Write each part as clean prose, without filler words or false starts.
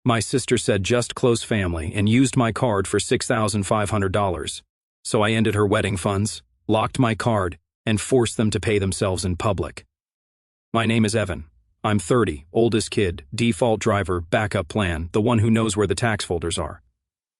My sister said just close family and used my card for $6,500. So I ended her wedding funds, locked my card, and forced them to pay themselves in public. My name is Evan. I'm 30, oldest kid, default driver, backup plan, the one who knows where the tax folders are.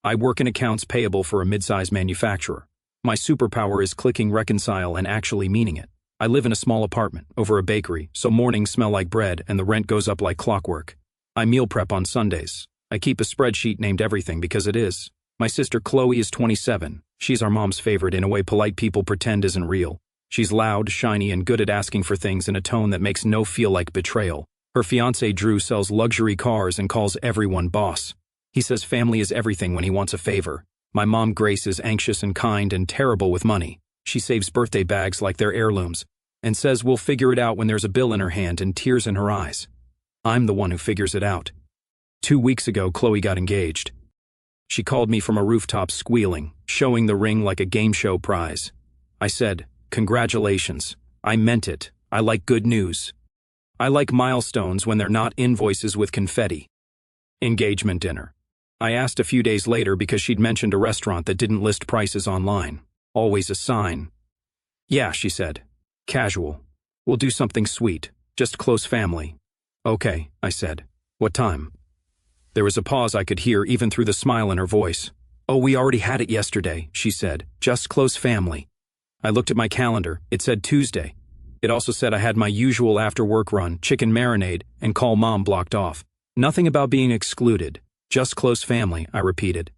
I work in accounts payable for a mid-size manufacturer. My superpower is clicking reconcile and actually meaning it. I live in a small apartment over a bakery, so mornings smell like bread and the rent goes up like clockwork. I meal prep on Sundays. I keep a spreadsheet named Everything because it is. My sister Chloe is 27. She's our mom's favorite in a way polite people pretend isn't real. She's loud, shiny, and good at asking for things in a tone that makes no feel like betrayal. Her fiancé Drew sells luxury cars and calls everyone boss. He says family is everything when he wants a favor. My mom Grace is anxious and kind and terrible with money. She saves birthday bags like they're heirlooms and says we'll figure it out when there's a bill in her hand and tears in her eyes. I'm the one who figures it out. 2 weeks ago, Chloe got engaged. She called me from a rooftop squealing, showing the ring like a game show prize. I said, "Congratulations. I meant it. I like good news. I like milestones when they're not invoices with confetti." Engagement dinner. I asked a few days later because she'd mentioned a restaurant that didn't list prices online. Always a sign. "Yeah," she said. "Casual. We'll do something sweet. Just close family." "Okay," I said. "What time?" There was a pause I could hear even through the smile in her voice. "Oh, we already had it yesterday," she said. "Just close family." I looked at my calendar. It said Tuesday. It also said I had my usual after-work run, chicken marinade, and call mom blocked off. Nothing about being excluded. Just close family, I repeated.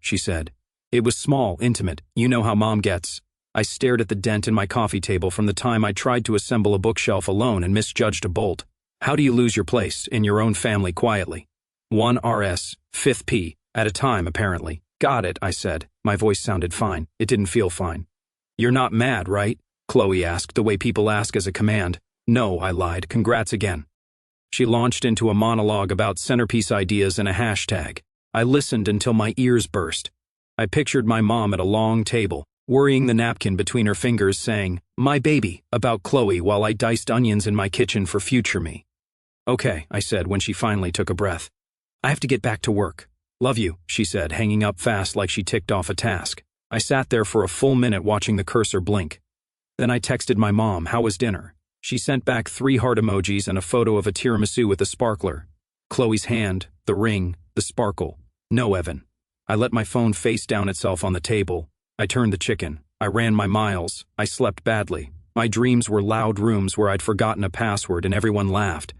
She said. It was small, intimate. You know how mom gets. I stared at the dent in my coffee table from the time I tried to assemble a bookshelf alone and misjudged a bolt. How do you lose your place in your own family quietly? 1 RS, 5th P, at a time, apparently. "Got it," I said. My voice sounded fine. It didn't feel fine. "You're not mad, right?" Chloe asked, the way people ask as a command. "No," I lied. "Congrats again." She launched into a monologue about centerpiece ideas and a hashtag. I listened until my ears burst. I pictured my mom at a long table, worrying the napkin between her fingers, saying, "My baby," about Chloe while I diced onions in my kitchen for future me. "Okay," I said when she finally took a breath. "I have to get back to work." "Love you," she said, hanging up fast like she ticked off a task. I sat there for a full minute watching the cursor blink. Then I texted my mom, "How was dinner?" She sent back 3 heart emojis and a photo of a tiramisu with a sparkler. Chloe's hand, the ring, the sparkle. No, Evan. I let my phone face down itself on the table. I turned the chicken. I ran my miles. I slept badly. My dreams were loud rooms where I'd forgotten a password and everyone laughed.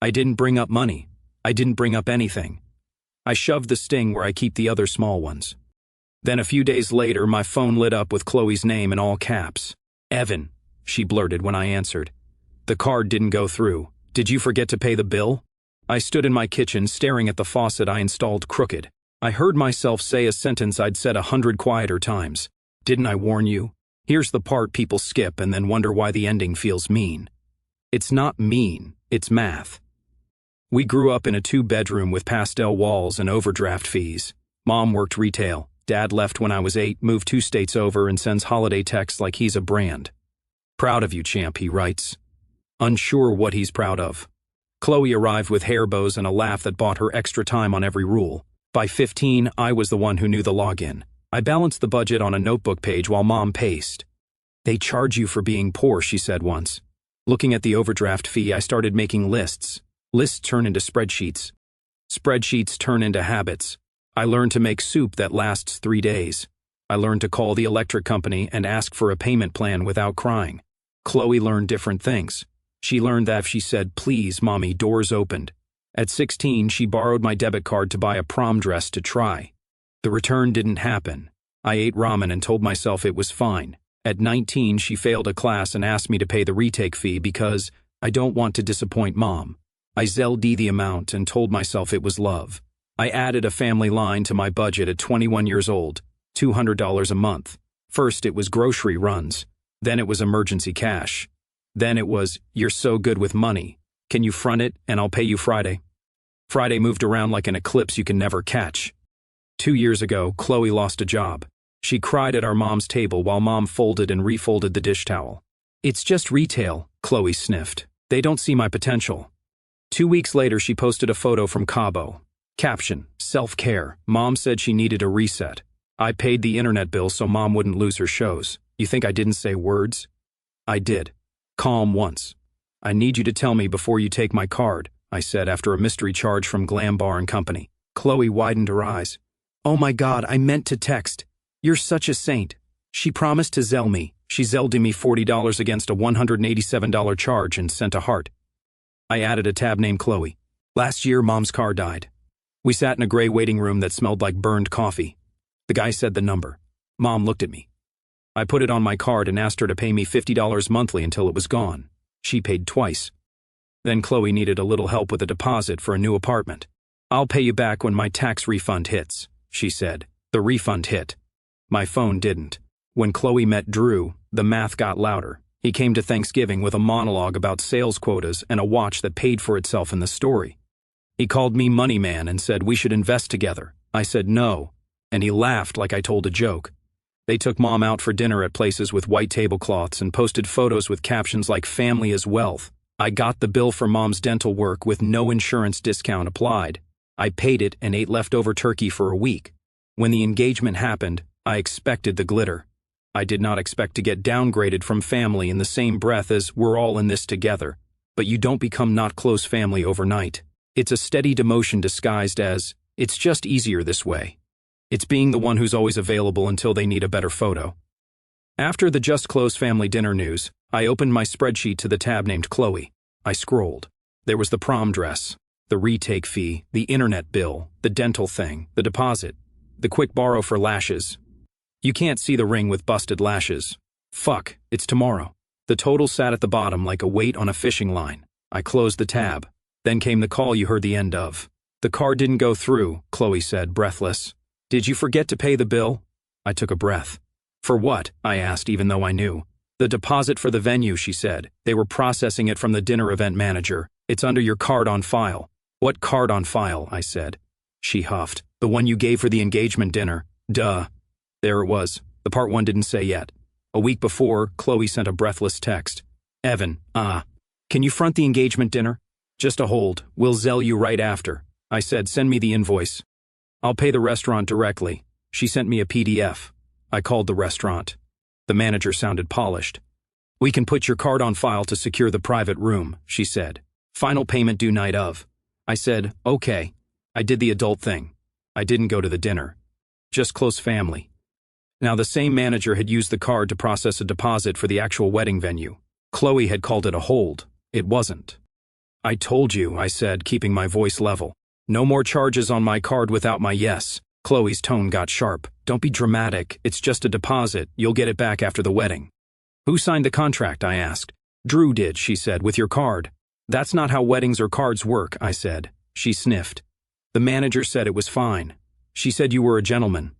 I didn't bring up money. I didn't bring up anything. I shoved the sting where I keep the other small ones. Then a few days later, my phone lit up with Chloe's name in all caps. "Evan," she blurted when I answered. "The card didn't go through. Did you forget to pay the bill?" I stood in my kitchen staring at the faucet I installed crooked. I heard myself say a sentence I'd said 100 quieter times. "Didn't I warn you?" Here's the part people skip and then wonder why the ending feels mean. It's not mean, it's math. We grew up in a 2-bedroom with pastel walls and overdraft fees. Mom worked retail. Dad left when I was 8, moved 2 states over, and sends holiday texts like he's a brand. "Proud of you, champ," he writes. Unsure what he's proud of. Chloe arrived with hair bows and a laugh that bought her extra time on every rule. By 15, I was the one who knew the login. I balanced the budget on a notebook page while Mom paced. "They charge you for being poor," she said once. Looking at the overdraft fee, I started making lists. Lists turn into spreadsheets. Spreadsheets turn into habits. I learned to make soup that lasts 3 days. I learned to call the electric company and ask for a payment plan without crying. Chloe learned different things. She learned that if she said, "Please, Mommy," doors opened. At 16, she borrowed my debit card to buy a prom dress to try. The return didn't happen. I ate ramen and told myself it was fine. At 19, she failed a class and asked me to pay the retake fee because I don't want to disappoint Mom. I ZL'd the amount and told myself it was love. I added a family line to my budget at 21 years old, $200 a month. First it was grocery runs. Then it was emergency cash. Then it was, "You're so good with money. Can you front it and I'll pay you Friday?" Friday moved around like an eclipse you can never catch. 2 years ago, Chloe lost a job. She cried at our mom's table while Mom folded and refolded the dish towel. "It's just retail," Chloe sniffed. "They don't see my potential." 2 weeks later, she posted a photo from Cabo. Caption: self-care. Mom said she needed a reset. I paid the internet bill so Mom wouldn't lose her shows. You think I didn't say words? I did. Calm once. I need you to tell me before you take my card, I said after a mystery charge from Glam Bar and Company. Chloe widened her eyes. Oh my God, I meant to text. You're such a saint. She promised to Zelle me. She Zelled me $40 against a $187 charge and sent a heart. I added a tab named Chloe. Last year, Mom's car died. We sat in a gray waiting room that smelled like burned coffee. The guy said the number. Mom looked at me. I put it on my card and asked her to pay me $50 monthly until it was gone. She paid twice. Then Chloe needed a little help with a deposit for a new apartment. I'll pay you back when my tax refund hits, she said. The refund hit. My phone didn't. When Chloe met Drew, the math got louder. He came to Thanksgiving with a monologue about sales quotas and a watch that paid for itself in the story. He called me Money Man and said we should invest together. I said no, and he laughed like I told a joke. They took Mom out for dinner at places with white tablecloths and posted photos with captions like "Family is wealth." I got the bill for Mom's dental work with no insurance discount applied. I paid it and ate leftover turkey for a week. When the engagement happened, I expected the glitter. I did not expect to get downgraded from family in the same breath as "we're all in this together." But you don't become not close family overnight. It's a steady demotion disguised as, "it's just easier this way." It's being the one who's always available until they need a better photo. After the just close family dinner news, I opened my spreadsheet to the tab named Chloe. I scrolled. There was the prom dress, the retake fee, the internet bill, the dental thing, the deposit, the quick borrow for lashes. You can't see the ring with busted lashes. Fuck, it's tomorrow. The total sat at the bottom like a weight on a fishing line. I closed the tab. Then came the call you heard the end of. The card didn't go through, Chloe said, breathless. Did you forget to pay the bill? I took a breath. For what? I asked, even though I knew. The deposit for the venue, she said. They were processing it from the dinner event manager. It's under your card on file. What card on file? I said. She huffed. The one you gave for the engagement dinner. Duh. There it was. The part one didn't say yet. A week before, Chloe sent a breathless text. Evan, can you front the engagement dinner? Just a hold. We'll Zelle you right after. I said, send me the invoice. I'll pay the restaurant directly. She sent me a PDF. I called the restaurant. The manager sounded polished. We can put your card on file to secure the private room, she said. Final payment due night of. I said, okay. I did the adult thing. I didn't go to the dinner. Just close family. Now the same manager had used the card to process a deposit for the actual wedding venue. Chloe had called it a hold. It wasn't. I told you, I said, keeping my voice level. No more charges on my card without my yes. Chloe's tone got sharp. Don't be dramatic. It's just a deposit. You'll get it back after the wedding. Who signed the contract? I asked. Drew did, she said, with your card. That's not how weddings or cards work, I said. She sniffed. The manager said it was fine. She said you were a gentleman.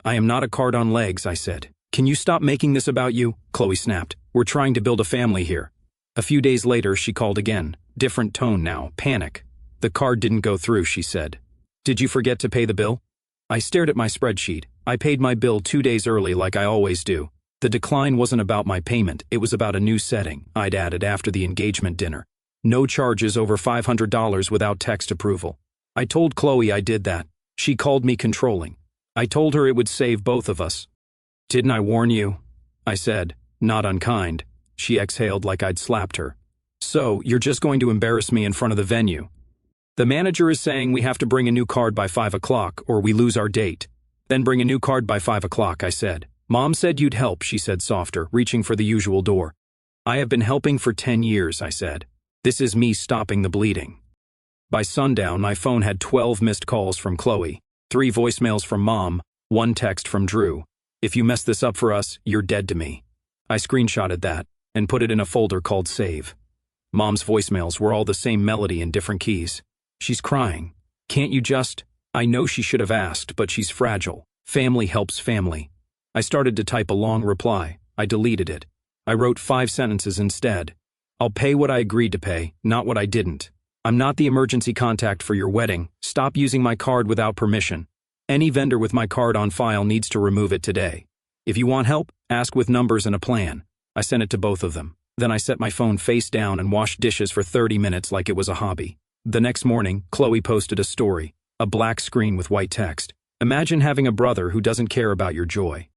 I am not a card on legs, I said. Can you stop making this about you? Chloe snapped. We're trying to build a family here. A few days later, she called again. Different tone now, panic. The card didn't go through, she said. Did you forget to pay the bill? I stared at my spreadsheet. I paid my bill 2 days early like I always do. The decline wasn't about my payment, it was about a new setting I'd added after the engagement dinner. No charges over $500 without text approval. I told Chloe I did that. She called me controlling. I told her it would save both of us. Didn't I warn you? I said, not unkind. She exhaled like I'd slapped her. So, you're just going to embarrass me in front of the venue? The manager is saying we have to bring a new card by 5 o'clock or we lose our date. Then bring a new card by 5 o'clock, I said. Mom said you'd help, she said softer, reaching for the usual door. I have been helping for 10 years, I said. This is me stopping the bleeding. By sundown, my phone had 12 missed calls from Chloe, 3 voicemails from Mom, 1 text from Drew. If you mess this up for us, you're dead to me. I screenshotted that and put it in a folder called Save. Mom's voicemails were all the same melody in different keys. She's crying. Can't you just? I know she should have asked, but she's fragile. Family helps family. I started to type a long reply. I deleted it. I wrote 5 sentences instead. I'll pay what I agreed to pay, not what I didn't. I'm not the emergency contact for your wedding. Stop using my card without permission. Any vendor with my card on file needs to remove it today. If you want help, ask with numbers and a plan. I sent it to both of them. Then I set my phone face down and washed dishes for 30 minutes like it was a hobby. The next morning, Chloe posted a story. A black screen with white text. Imagine having a brother who doesn't care about your joy.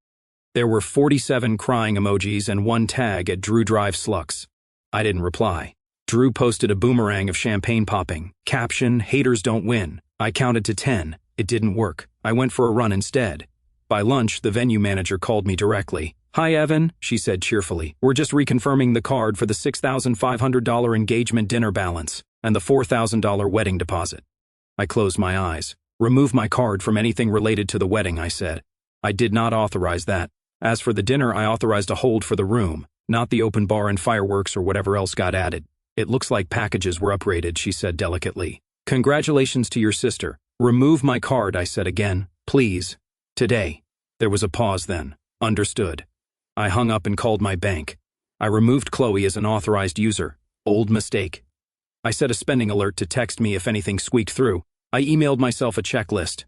There were 47 crying emojis and one tag at Drew Drive Slux. I didn't reply. Drew posted a boomerang of champagne popping. Caption, haters don't win. I counted to 10. It didn't work. I went for a run instead. By lunch, the venue manager called me directly. Hi, Evan, she said cheerfully. We're just reconfirming the card for the $6,500 engagement dinner balance and the $4,000 wedding deposit. I closed my eyes. Remove my card from anything related to the wedding, I said. I did not authorize that. As for the dinner, I authorized a hold for the room, not the open bar and fireworks or whatever else got added. It looks like packages were uprated, she said delicately. Congratulations to your sister. Remove my card, I said again. Please. Today. There was a pause then. Understood. I hung up and called my bank. I removed Chloe as an authorized user. Old mistake. I set a spending alert to text me if anything squeaked through. I emailed myself a checklist.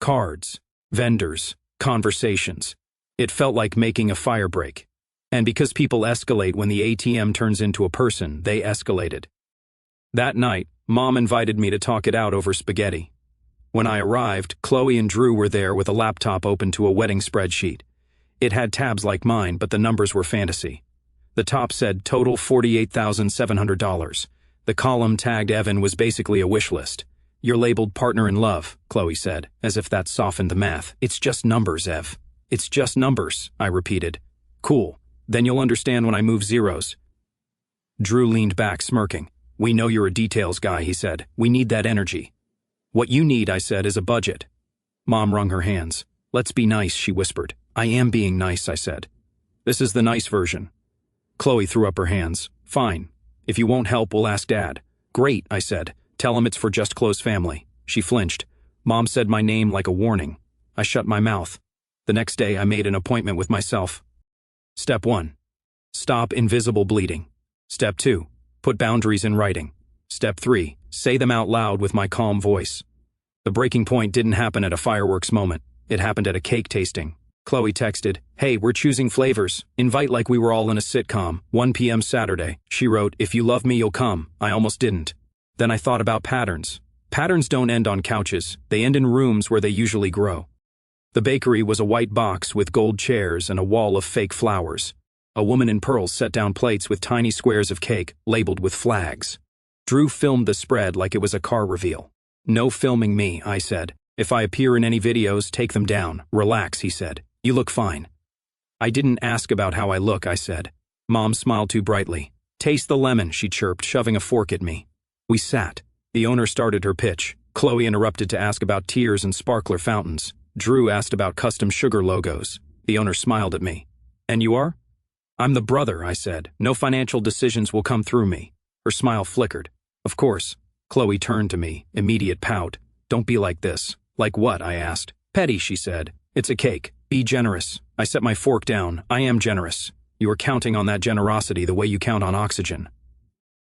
Cards, vendors, conversations. It felt like making a firebreak. And because people escalate when the ATM turns into a person, they escalated. That night, Mom invited me to talk it out over spaghetti. When I arrived, Chloe and Drew were there with a laptop open to a wedding spreadsheet. It had tabs like mine, but the numbers were fantasy. The top said total $48,700. The column tagged Evan was basically a wish list. You're labeled partner in love, Chloe said, as if that softened the math. It's just numbers, Ev. It's just numbers, I repeated. Cool. Then you'll understand when I move zeros. Drew leaned back, smirking. We know you're a details guy, he said. We need that energy. What you need, I said, is a budget. Mom wrung her hands. Let's be nice, she whispered. I am being nice, I said. This is the nice version. Chloe threw up her hands. Fine. If you won't help, we'll ask Dad. Great, I said. Tell him it's for just close family. She flinched. Mom said my name like a warning. I shut my mouth. The next day, I made an appointment with myself. Step 1. Stop invisible bleeding. Step 2. Put boundaries in writing. Step 3. Say them out loud with my calm voice. The breaking point didn't happen at a fireworks moment. It happened at a cake tasting. Chloe texted, Hey, we're choosing flavors. Invite like we were all in a sitcom. 1 p.m. Saturday. She wrote, If you love me, you'll come. I almost didn't. Then I thought about patterns. Patterns don't end on couches. They end in rooms where they usually grow. The bakery was a white box with gold chairs and a wall of fake flowers. A woman in pearls set down plates with tiny squares of cake, labeled with flags. Drew filmed the spread like it was a car reveal. No filming me, I said. If I appear in any videos, take them down. Relax, he said. You look fine. I didn't ask about how I look, I said. Mom smiled too brightly. Taste the lemon, she chirped, shoving a fork at me. We sat. The owner started her pitch. Chloe interrupted to ask about tears and sparkler fountains. Drew asked about custom sugar logos. The owner smiled at me. And you are? I'm the brother, I said. No financial decisions will come through me. Her smile flickered. Of course. Chloe turned to me, immediate pout. Don't be like this. Like what? I asked. Petty, she said. It's a cake. Be generous. I set my fork down. I am generous. You are counting on that generosity the way you count on oxygen.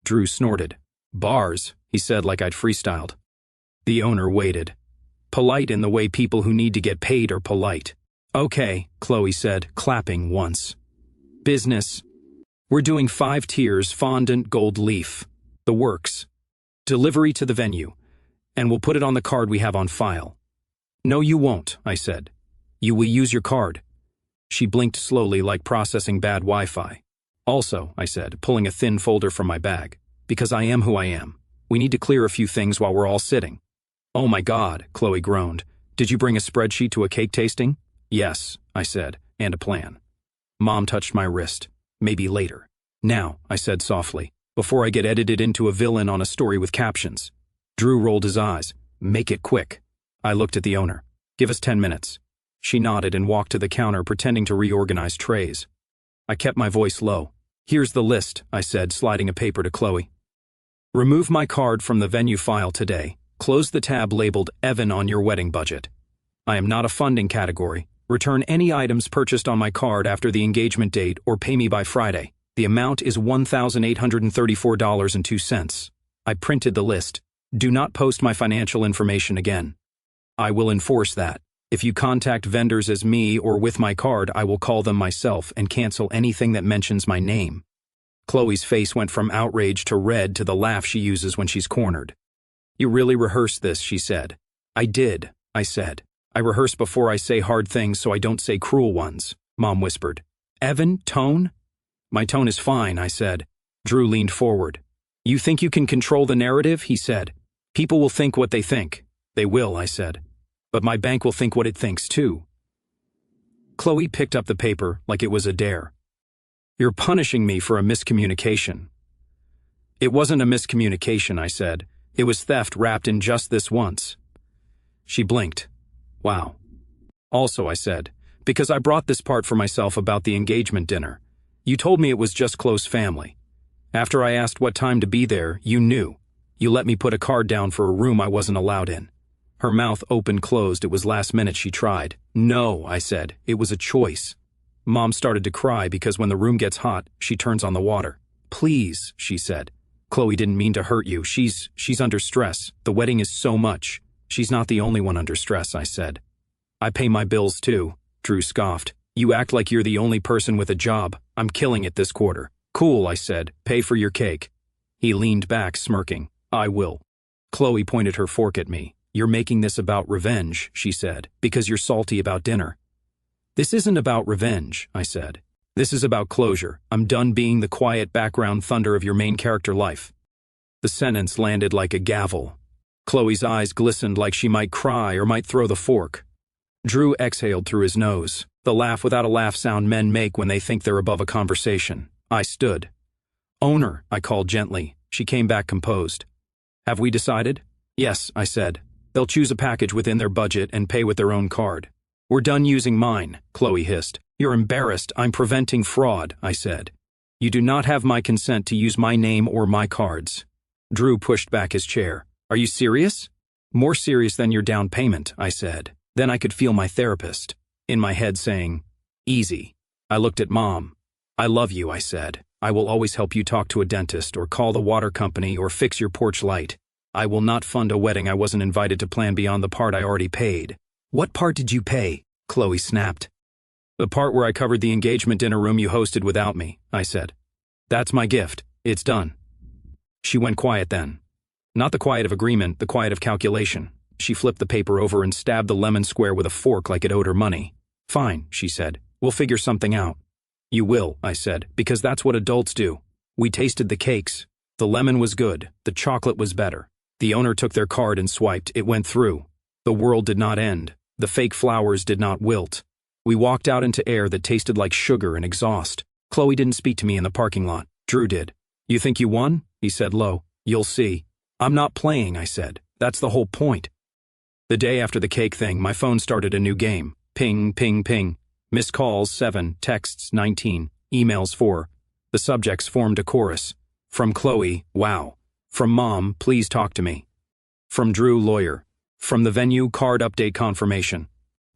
Drew snorted. Bars, he said like I'd freestyled. The owner waited. Polite in the way people who need to get paid are polite. Okay, Chloe said, clapping once. Business. We're doing 5 tiers, fondant, gold leaf. The works. Delivery to the venue. And we'll put it on the card we have on file. No, you won't, I said. You will use your card. She blinked slowly like processing bad Wi-Fi. Also, I said, pulling a thin folder from my bag. Because I am who I am. We need to clear a few things while we're all sitting. Oh my God, Chloe groaned. Did you bring a spreadsheet to a cake tasting? Yes, I said, and a plan. Mom touched my wrist. Maybe later. Now, I said softly, before I get edited into a villain on a story with captions. Drew rolled his eyes. Make it quick. I looked at the owner. Give us 10 minutes. She nodded and walked to the counter, pretending to reorganize trays. I kept my voice low. Here's the list, I said, sliding a paper to Chloe. Remove my card from the venue file today. Close the tab labeled Evan on your wedding budget. I am not a funding category. Return any items purchased on my card after the engagement date or pay me by Friday. The amount is $1,834.02. I printed the list. Do not post my financial information again. I will enforce that. If you contact vendors as me or with my card, I will call them myself and cancel anything that mentions my name. Chloe's face went from outrage to red to the laugh she uses when she's cornered. You really rehearsed this, she said. I did, I said. I rehearse before I say hard things so I don't say cruel ones, Mom whispered. Evan, tone? My tone is fine, I said. Drew leaned forward. You think you can control the narrative? He said. People will think what they think. They will, I said. But my bank will think what it thinks too. Chloe picked up the paper like it was a dare. You're punishing me for a miscommunication. It wasn't a miscommunication, I said. It was theft wrapped in just this once. She blinked. Wow. Also, I said, because I brought this part for myself about the engagement dinner. You told me it was just close family. After I asked what time to be there, you knew. You let me put a card down for a room I wasn't allowed in. Her mouth open-closed. It was last minute she tried. No, I said. It was a choice. Mom started to cry because when the room gets hot, she turns on the water. Please, she said. Chloe didn't mean to hurt you. She's under stress. The wedding is so much. She's not the only one under stress, I said. I pay my bills too, Drew scoffed. You act like you're the only person with a job. I'm killing it this quarter. Cool, I said. Pay for your cake. He leaned back, smirking. I will. Chloe pointed her fork at me. You're making this about revenge, she said, because you're salty about dinner. This isn't about revenge, I said. This is about closure. I'm done being the quiet background thunder of your main character life. The sentence landed like a gavel. Chloe's eyes glistened like she might cry or might throw the fork. Drew exhaled through his nose, the laugh without a laugh sound men make when they think they're above a conversation. I stood. Owner, I called gently. She came back composed. Have we decided? Yes, I said. They'll choose a package within their budget and pay with their own card. We're done using mine, Chloe hissed. You're embarrassed. I'm preventing fraud, I said. You do not have my consent to use my name or my cards. Drew pushed back his chair. Are you serious? More serious than your down payment, I said. Then I could feel my therapist, in my head saying, easy. I looked at Mom. I love you, I said. I will always help you talk to a dentist or call the water company or fix your porch light. I will not fund a wedding I wasn't invited to plan beyond the part I already paid. What part did you pay? Chloe snapped. The part where I covered the engagement dinner room you hosted without me, I said. That's my gift. It's done. She went quiet then. Not the quiet of agreement, the quiet of calculation. She flipped the paper over and stabbed the lemon square with a fork like it owed her money. Fine, she said. We'll figure something out. You will, I said, because that's what adults do. We tasted the cakes. The lemon was good. The chocolate was better. The owner took their card and swiped. It went through. The world did not end. The fake flowers did not wilt. We walked out into air that tasted like sugar and exhaust. Chloe didn't speak to me in the parking lot. Drew did. You think you won? He said low. You'll see. I'm not playing, I said. That's the whole point. The day after the cake thing, my phone started a new game. Ping, ping, ping. Missed calls 7, texts 19, emails 4. The subjects formed a chorus. From Chloe, wow. From Mom, please talk to me. From Drew, lawyer. From the venue, card update confirmation.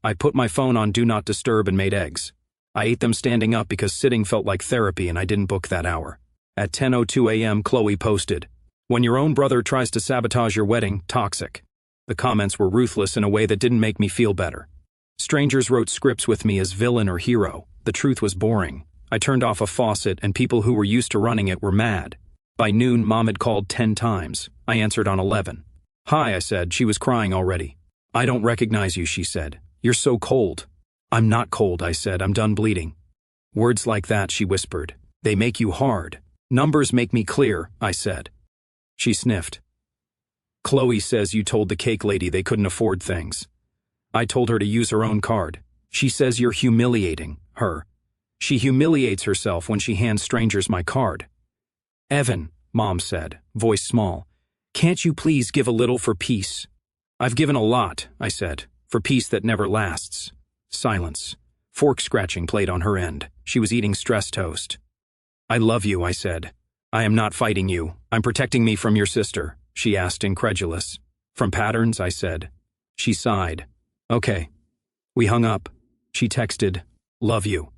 I put my phone on Do Not Disturb and made eggs. I ate them standing up because sitting felt like therapy and I didn't book that hour. At 10:02 a.m., Chloe posted, When your own brother tries to sabotage your wedding, toxic. The comments were ruthless in a way that didn't make me feel better. Strangers wrote scripts with me as villain or hero. The truth was boring. I turned off a faucet and people who were used to running it were mad. By noon, Mom had called 10 times. I answered on 11. Hi, I said. She was crying already. I don't recognize you, she said. You're so cold. I'm not cold, I said. I'm done bleeding. Words like that, she whispered. They make you hard. Numbers make me clear, I said. She sniffed. Chloe says you told the cake lady they couldn't afford things. I told her to use her own card. She says you're humiliating her. She humiliates herself when she hands strangers my card. Evan, Mom said, voice small, can't you please give a little for peace? I've given a lot, I said, for peace that never lasts. Silence. Fork scratching played on her end. She was eating stress toast. I love you, I said. I am not fighting you. I'm protecting me from your sister, she asked, incredulous. From patterns, I said. She sighed. Okay. We hung up. She texted, love you.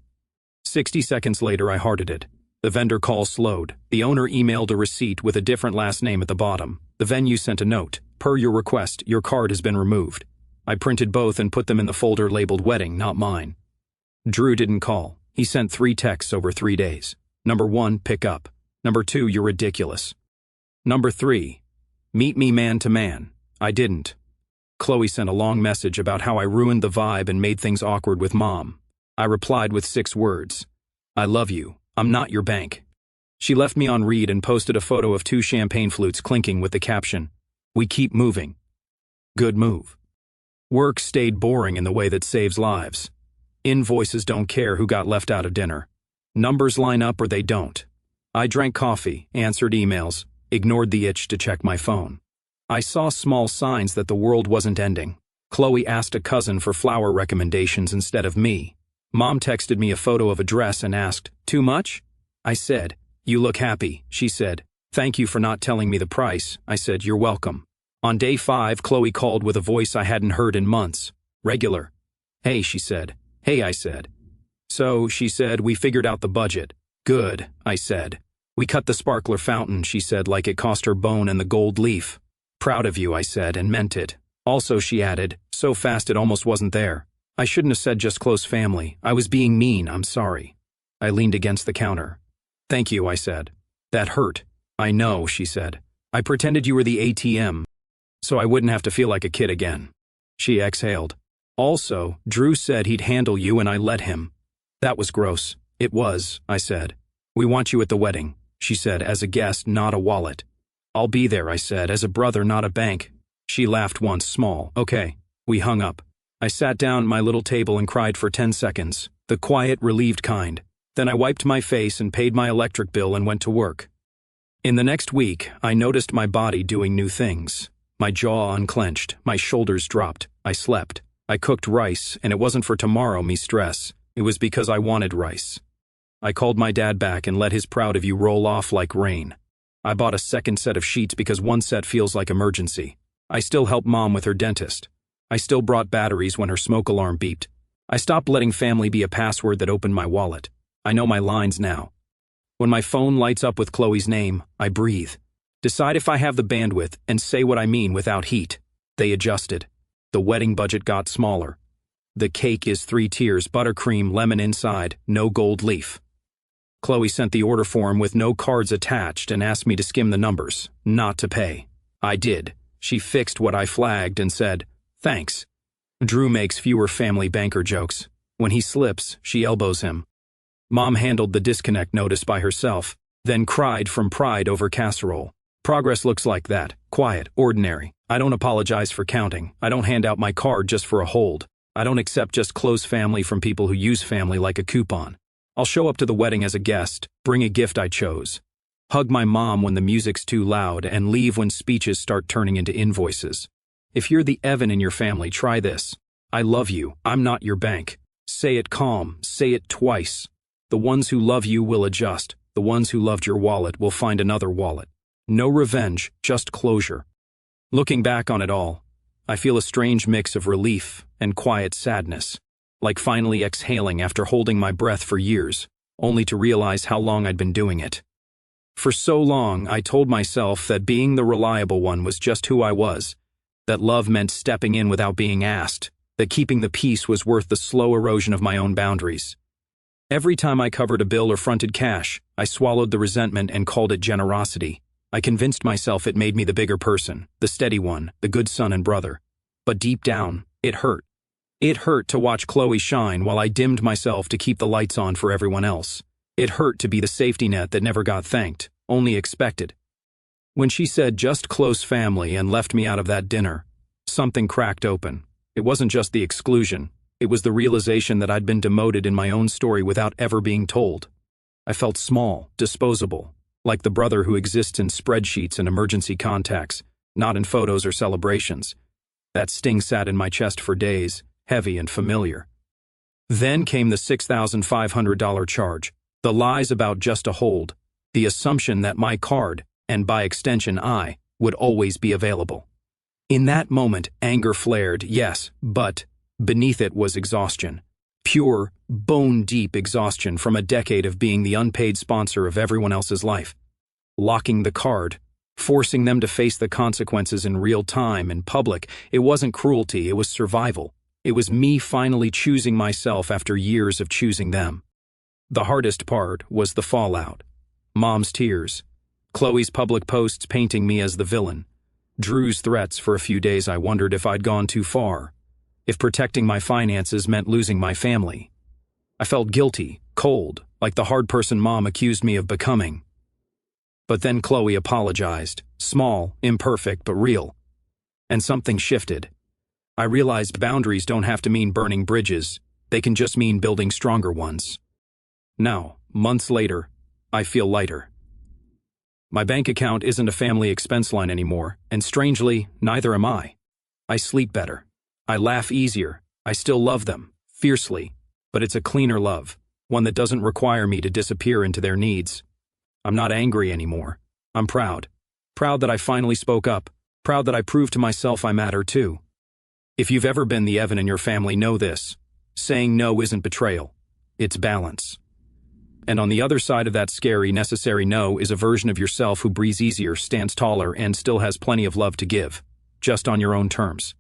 60 seconds later, I hearted it. The vendor call slowed. The owner emailed a receipt with a different last name at the bottom. The venue sent a note. Per your request, your card has been removed. I printed both and put them in the folder labeled wedding, not mine. Drew didn't call. He sent 3 texts over 3 days. Number 1, pick up. Number 2, you're ridiculous. Number 3, meet me man to man. I didn't. Chloe sent a long message about how I ruined the vibe and made things awkward with Mom. I replied with 6 words. I love you. I'm not your bank. She left me on read and posted a photo of 2 champagne flutes clinking with the caption, "We keep moving." Good move. Work stayed boring in the way that saves lives. Invoices don't care who got left out of dinner. Numbers line up or they don't. I drank coffee, answered emails, ignored the itch to check my phone. I saw small signs that the world wasn't ending. Chloe asked a cousin for flower recommendations instead of me. Mom texted me a photo of a dress and asked, "Too much?" I said, "You look happy," she said. "Thank you for not telling me the price." I said, "You're welcome." On day 5, Chloe called with a voice I hadn't heard in months. Regular. "Hey," she said. "Hey," I said. "So," she said, "we figured out the budget." "Good," I said. "We cut the sparkler fountain," she said, like it cost her bone and the gold leaf. "Proud of you," I said, and meant it. Also, she added, so fast it almost wasn't there. "I shouldn't have said just close family. I was being mean, I'm sorry." I leaned against the counter. "Thank you," I said. "That hurt." "I know," she said. "I pretended you were the ATM, so I wouldn't have to feel like a kid again." She exhaled. "Also, Drew said he'd handle you and I let him." "That was gross." "It was," I said. "We want you at the wedding," she said, "as a guest, not a wallet." "I'll be there," I said, "as a brother, not a bank." She laughed once, small. "Okay." We hung up. I sat down at my little table and cried for 10 seconds, the quiet, relieved kind. Then I wiped my face and paid my electric bill and went to work. In the next week, I noticed my body doing new things. My jaw unclenched, my shoulders dropped, I slept. I cooked rice, and it wasn't for tomorrow me stress. It was because I wanted rice. I called my dad back and let his "proud of you" roll off like rain. I bought a second set of sheets because one set feels like emergency. I still helped Mom with her dentist. I still brought batteries when her smoke alarm beeped. I stopped letting family be a password that opened my wallet. I know my lines now. When my phone lights up with Chloe's name, I breathe. Decide if I have the bandwidth and say what I mean without heat. They adjusted. The wedding budget got smaller. The cake is 3 tiers, buttercream, lemon inside, no gold leaf. Chloe sent the order form with no cards attached and asked me to skim the numbers, not to pay. I did. She fixed what I flagged and said, "Thanks." Drew makes fewer family banker jokes. When he slips, she elbows him. Mom handled the disconnect notice by herself, then cried from pride over casserole. Progress looks like that, quiet, ordinary. I don't apologize for counting. I don't hand out my card just for a hold. I don't accept just close family from people who use family like a coupon. I'll show up to the wedding as a guest, bring a gift I chose, hug my mom when the music's too loud, and leave when speeches start turning into invoices. If you're the Evan in your family, try this. I love you. I'm not your bank. Say it calm. Say it twice. The ones who love you will adjust. The ones who loved your wallet will find another wallet. No revenge, just closure. Looking back on it all, I feel a strange mix of relief and quiet sadness, like finally exhaling after holding my breath for years, only to realize how long I'd been doing it. For so long, I told myself that being the reliable one was just who I was, that love meant stepping in without being asked, that keeping the peace was worth the slow erosion of my own boundaries. Every time I covered a bill or fronted cash, I swallowed the resentment and called it generosity. I convinced myself it made me the bigger person, the steady one, the good son and brother. But deep down, it hurt. It hurt to watch Chloe shine while I dimmed myself to keep the lights on for everyone else. It hurt to be the safety net that never got thanked, only expected. When she said just close family and left me out of that dinner, something cracked open. It wasn't just the exclusion. It was the realization that I'd been demoted in my own story without ever being told. I felt small, disposable, like the brother who exists in spreadsheets and emergency contacts, not in photos or celebrations. That sting sat in my chest for days, heavy and familiar. Then came the $6,500 charge, the lies about just a hold, the assumption that my card, and by extension I, would always be available. In that moment, anger flared, yes, but beneath it was exhaustion. Pure, bone-deep exhaustion from a decade of being the unpaid sponsor of everyone else's life. Locking the card, forcing them to face the consequences in real time, in public. It wasn't cruelty, it was survival. It was me finally choosing myself after years of choosing them. The hardest part was the fallout. Mom's tears. Chloe's public posts painting me as the villain. Drew's threats for a few days, I wondered if I'd gone too far, if protecting my finances meant losing my family. I felt guilty, cold, like the hard person Mom accused me of becoming. But then Chloe apologized, small, imperfect, but real. And something shifted. I realized boundaries don't have to mean burning bridges, they can just mean building stronger ones. Now, months later, I feel lighter. My bank account isn't a family expense line anymore, and strangely, neither am I. I sleep better. I laugh easier. I still love them, fiercely, but it's a cleaner love, one that doesn't require me to disappear into their needs. I'm not angry anymore. I'm proud. Proud that I finally spoke up. Proud that I proved to myself I matter too. If you've ever been the Evan in your family, know this. Saying no isn't betrayal. It's balance. And on the other side of that scary, necessary no is a version of yourself who breathes easier, stands taller, and still has plenty of love to give. Just on your own terms.